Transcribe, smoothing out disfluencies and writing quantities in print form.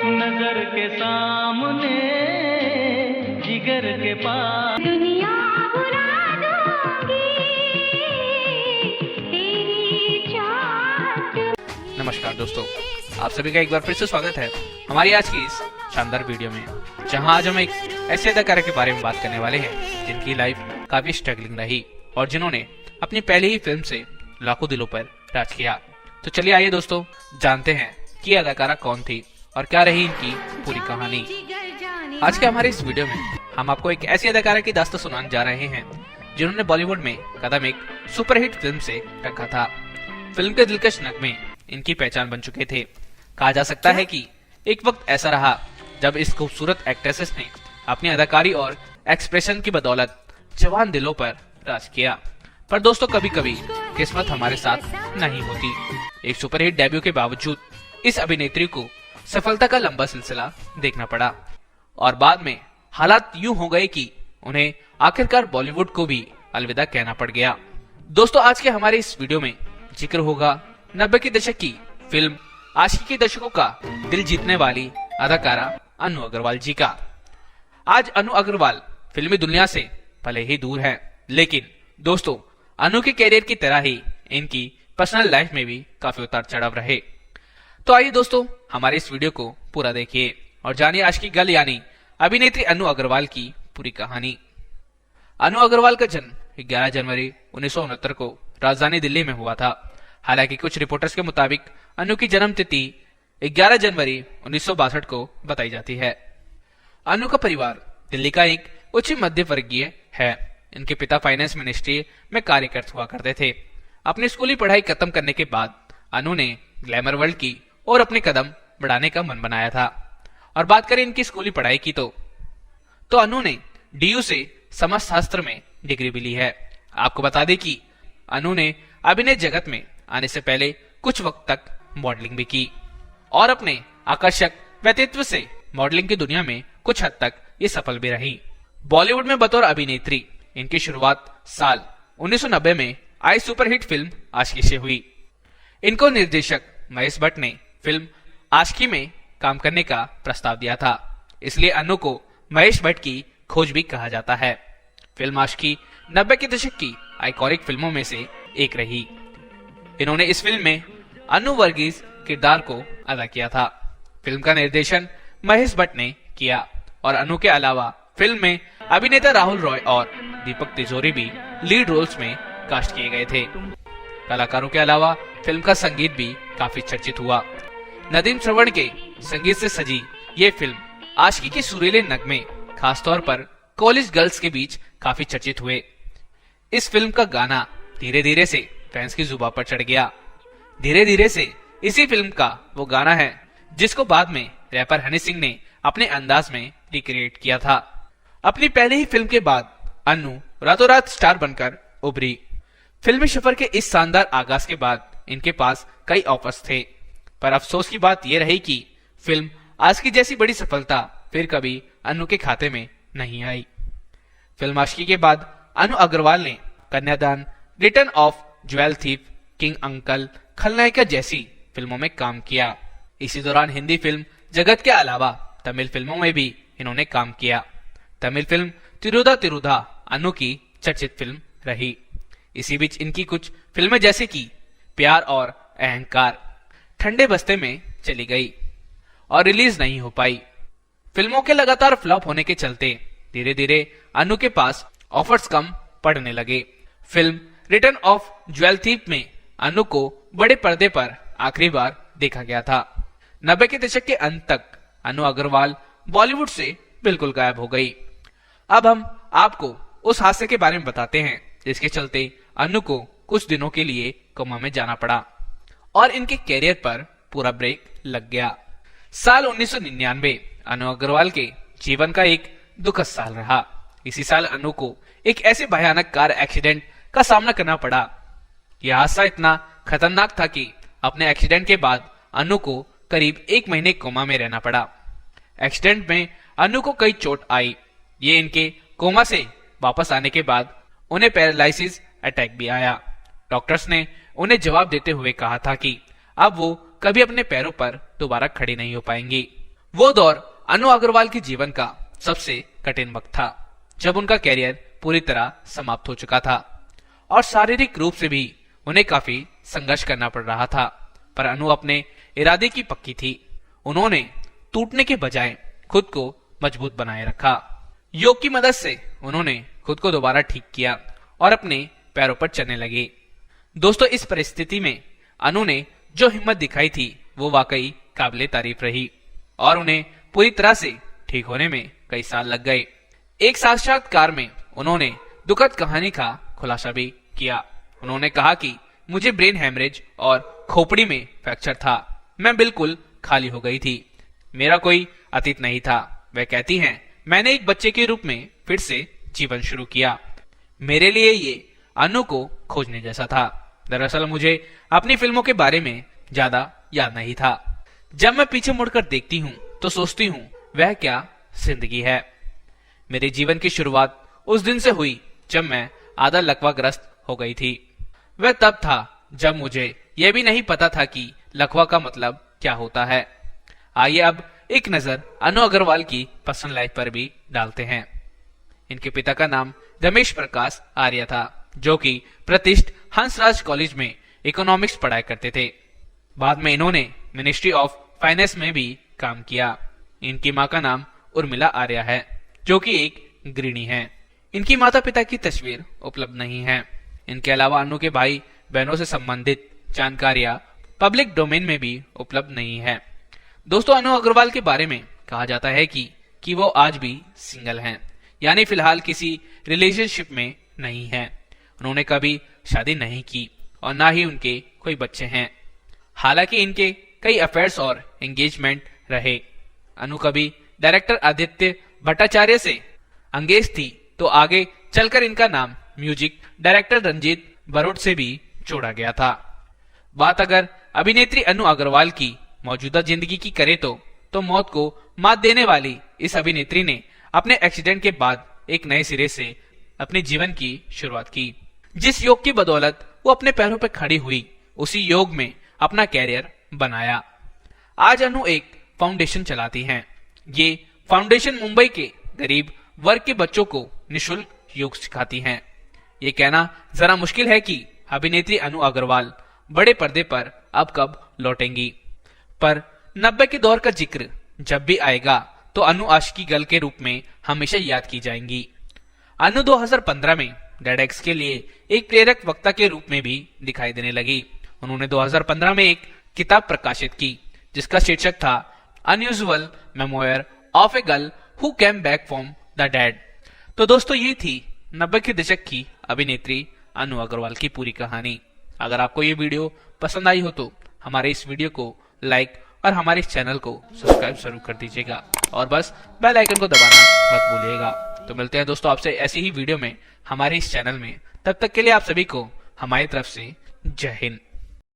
नजर के सामने जिगर के पास दुनिया बुला दूंगी तेरी चाहत। नमस्कार दोस्तों, आप सभी का एक बार फिर से स्वागत है हमारी आज की इस शानदार वीडियो में, जहां आज हम एक ऐसे अदाकारा के बारे में बात करने वाले हैं जिनकी लाइफ काफी स्ट्रगलिंग रही और जिन्होंने अपनी पहली ही फिल्म से लाखों दिलों पर राज किया। तो चलिए आइए दोस्तों, जानते हैं कि अदाकारा कौन थी और क्या रही इनकी पूरी कहानी। आज के हमारे इस वीडियो में हम आपको एक ऐसी अदाकारा की दास्तां सुनाने जा रहे हैं जिन्होंने बॉलीवुड में कदम एक सुपरहिट फिल्म से रखा था। फिल्म के दिलकश नगमे इनकी पहचान बन चुके थे। कहा जा सकता है कि एक वक्त ऐसा रहा जब इस खूबसूरत एक्ट्रेसेस ने अपनी अदाकारी और एक्सप्रेशन की बदौलत जवान दिलों पर राज किया। पर दोस्तों, कभी कभी किस्मत हमारे साथ नहीं होती। एक सुपरहिट डेब्यू के बावजूद इस अभिनेत्री को सफलता का लंबा सिलसिला देखना पड़ा और बाद में हालात यूं हो गए कि उन्हें आखिरकार बॉलीवुड को भी अलविदा कहना पड़ गया। दोस्तों, आज के हमारे इस वीडियो में जिक्र होगा 90 के दशक की फिल्म आशिकी के दशकों का दिल जीतने वाली अदाकारा अनु अग्रवाल जी का। आज अनु अग्रवाल फिल्मी दुनिया से भले ही दूर है, लेकिन दोस्तों अनु के कैरियर की तरह ही इनकी पर्सनल लाइफ में भी काफी उतार चढ़ाव रहे। तो आइए दोस्तों, हमारे इस वीडियो को पूरा देखिए और जानिए आज की गल यानी अभिनेत्री अनु अग्रवाल की पूरी कहानी। अनु अग्रवाल का जन्म 11 जनवरी 1969 को राजधानी दिल्ली में हुआ था। हालांकि कुछ रिपोर्टर्स के मुताबिक अनु की जन्म तिथि 11 जनवरी 1962 को बताई जाती है। अनु का परिवार दिल्ली का एक उच्च मध्य वर्गीय है। इनके पिता फाइनेंस मिनिस्ट्री में कार्यरत हुआ करते थे। अपनी स्कूली पढ़ाई खत्म करने के बाद अनु ने ग्लैमर वर्ल्ड की और अपने कदम बढ़ाने का मन बनाया था। और बात करें इनकी स्कूली पढ़ाई की तो अनु ने डीयू से समाजशास्त्र में डिग्री भी ली है। आपको बता दें कि अनु ने अभिनय जगत में आने से पहले कुछ वक्त तक मॉडलिंग भी की और अपने आकर्षक व्यक्तित्व से मॉडलिंग की दुनिया में कुछ हद तक ये सफल भी रही। बॉलीवुड में बतौर अभिनेत्री इनकी शुरुआत साल 1990 में आई सुपरहिट फिल्म आशिकी से हुई। इनको निर्देशक महेश भट्ट ने फिल्म आशिकी में काम करने का प्रस्ताव दिया था, इसलिए अनु को महेश भट्ट की खोज भी कहा जाता है। फिल्म आशिकी 90 के दशक की आइकॉनिक फिल्मों में से एक रही। इन्होंने इस फिल्म में अनु वर्गीस किरदार को अदा किया था। फिल्म का निर्देशन महेश भट्ट ने किया और अनु के अलावा फिल्म में अभिनेता राहुल रॉय और दीपक तिजोरी भी लीड रोल्स में कास्ट किए गए थे। कलाकारों के अलावा फिल्म का संगीत भी काफी चर्चित हुआ। नदीम श्रवण के संगीत से सजी ये फिल्म आशिकी के सुरीले नगमे खासतौर पर कॉलेज गर्ल्स के बीच काफी चर्चित हुए। इस फिल्म का गाना धीरे धीरे से फैंस की जुबान पर चढ़ गया। धीरे धीरे से इसी फिल्म का वो गाना है जिसको बाद में रैपर हनी सिंह ने अपने अंदाज में रिक्रिएट किया था। अपनी पहली ही फिल्म के बाद अनु रातों रात स्टार बनकर उभरी। फिल्मी सफर के इस शानदार आगाज के बाद इनके पास कई ऑफर्स थे, पर अफसोस की बात यह रही कि फिल्म आशिकी जैसी बड़ी सफलता फिर कभी अनु के खाते में नहीं आई। फिल्म आशिकी के बाद अनु अग्रवाल ने Kanyadaan, Return of Jewel Thief, King Uncle, Khalnayika जैसी फिल्मों में काम किया। इसी दौरान हिंदी फिल्म जगत के अलावा तमिल फिल्मों में भी इन्होंने काम किया। तमिल फिल्म तिरुधा तिरुधा अनु की चर्चित फिल्म रही। इसी बीच इनकी कुछ फिल्में जैसे कि प्यार और अहंकार ठंडे बस्ते में चली गई और रिलीज नहीं हो पाई। फिल्मों के लगातार फ्लॉप होने के चलते धीरे धीरे अनु के पास ऑफर्स कम पड़ने लगे। Film written of Jewel thief में अनु को बड़े पर्दे पर आखिरी बार देखा गया था। 90 के दशक के अंत तक अनु अग्रवाल बॉलीवुड से बिल्कुल गायब हो गई। अब हम आपको उस हादसे के बारे में बताते हैं जिसके चलते अनु को कुछ दिनों के लिए कोमा में जाना पड़ा और इनके कैरियर पर पूरा ब्रेक लग गया। साल 1999 अनु अग्रवाल के जीवन का एक दुखद साल रहा। इसी साल अनु को एक ऐसे भयानक कार एक्सीडेंट का सामना करना पड़ा। यह हादसा इतना खतरनाक था कि अपने एक्सीडेंट के बाद अनु को करीब 1 महीने कोमा में रहना पड़ा। एक्सीडेंट में अनु को कई चोट आई। ये इनके कोमा से वापस आने के बाद उन्हें पैरालिसिस अटैक भी आया। डॉक्टर्स ने उन्हें जवाब देते हुए कहा था कि अब वो कभी अपने पैरों पर दोबारा खड़ी नहीं हो पाएंगी। वो दौर अनु अग्रवाल के जीवन का सबसे कठिन वक्त था, जब उनका कैरियर पूरी तरह समाप्त हो चुका था और शारीरिक रूप से भी उन्हें काफी संघर्ष करना पड़ रहा था। पर अनु अपने इरादे की पक्की थी। उन्होंने टूटने के बजाय खुद को मजबूत बनाए रखा। योग की मदद से उन्होंने खुद को दोबारा ठीक किया और अपने पैरों पर चलने लगे। दोस्तों, इस परिस्थिति में अनु ने जो हिम्मत दिखाई थी वो वाकई काबिले तारीफ रही और उन्हें पूरी तरह से ठीक होने में कई साल लग गए। एक साक्षात्कार में उन्होंने दुखद कहानी का खुलासा भी किया। उन्होंने कहा कि मुझे ब्रेन हैमरेज और खोपड़ी में फ्रैक्चर था। मैं बिल्कुल खाली हो गई थी। मेरा कोई अतीत नहीं था। वह कहती हैं, मैंने एक बच्चे के रूप में फिर से जीवन शुरू किया। मेरे लिए ये अनु को खोजने जैसा था। दरअसल मुझे अपनी फिल्मों के बारे में ज्यादा याद नहीं था। जब मैं पीछे मुड़कर देखती हूँ तो सोचती हूँ वह क्या जिंदगी है। मेरे जीवन की शुरुआत उस दिन से हुई जब मैं आधा लकवाग्रस्त हो गई थी। वह तब था जब मुझे यह भी नहीं पता था कि लकवा का मतलब क्या होता है। आइए अब एक नजर अनु अग्रवाल की पर्सनल लाइफ पर भी डालते हैं। इनके पिता का नाम रमेश प्रकाश आर्य था, जो कि प्रतिष्ठित हंसराज कॉलेज में इकोनॉमिक्स पढ़ाया करते थे। बाद में इन्होंने मिनिस्ट्री ऑफ फाइनेंस में भी काम किया। इनकी मां का नाम उर्मिला आर्य है, जो कि एक गृहिणी है। इनकी माता पिता की तस्वीर उपलब्ध नहीं है। इनके अलावा अनु के भाई बहनों से संबंधित जानकारियां पब्लिक डोमेन में भी उपलब्ध नहीं है। दोस्तों, अनु अग्रवाल के बारे में कहा जाता है कि वो आज भी सिंगल हैं, यानी फिलहाल किसी रिलेशनशिप में नहीं हैं। उन्होंने कभी शादी नहीं की और ना ही उनके कोई बच्चे हैं। हालांकि इनके कई अफेयर्स और एंगेजमेंट रहे। अनु कभी डायरेक्टर आदित्य भट्टाचार्य से अंगेज थी, तो आगे चलकर इनका नाम म्यूजिक डायरेक्टर रंजीत बरोट से भी जोड़ा गया था। बात अगर अभिनेत्री अनु अग्रवाल की मौजूदा जिंदगी की करें तो मौत को मात देने वाली इस अभिनेत्री ने अपने एक्सीडेंट के बाद एक नए सिरे से अपने जीवन की शुरुआत की। जिस योग की बदौलत वो अपने पैरों पर खड़ी हुई, उसी योग में अपना कैरियर बनाया। आज अनु एक फाउंडेशन चलाती हैं। ये फाउंडेशन मुंबई के गरीब वर्ग के बच्चों को निशुल्क योग सिखाती हैं। ये कहना जरा मुश्किल है कि अभिनेत्री अनु अग्रवाल बड़े पर्दे पर अब कब लौटेंगी, पर 90 के दौर का जिक्र जब भी आएगा तो अनु आशिकी गर्ल के रूप में हमेशा याद की जाएंगी। अनु 2015 में डेडेक्स के लिए एक प्रेरक वक्ता के रूप में भी दिखाई देने लगी। उन्होंने 2015 में एक किताब प्रकाशित की जिसका शीर्षक था unusual memoir of a girl who came back from the dead. तो दोस्तों, ये थी 90 के दशक की अभिनेत्री अनु अग्रवाल की पूरी कहानी। अगर आपको ये वीडियो पसंद आई हो तो हमारे इस वीडियो को लाइक और हमारे इस चैनल को सब्सक्राइब जरूर कर दीजिएगा और बस बेल आइकन को दबाना मत भूलिएगा। तो मिलते हैं दोस्तों आपसे ऐसी ही वीडियो में हमारे इस चैनल में। तब तक के लिए आप सभी को हमारी तरफ से जय हिंद।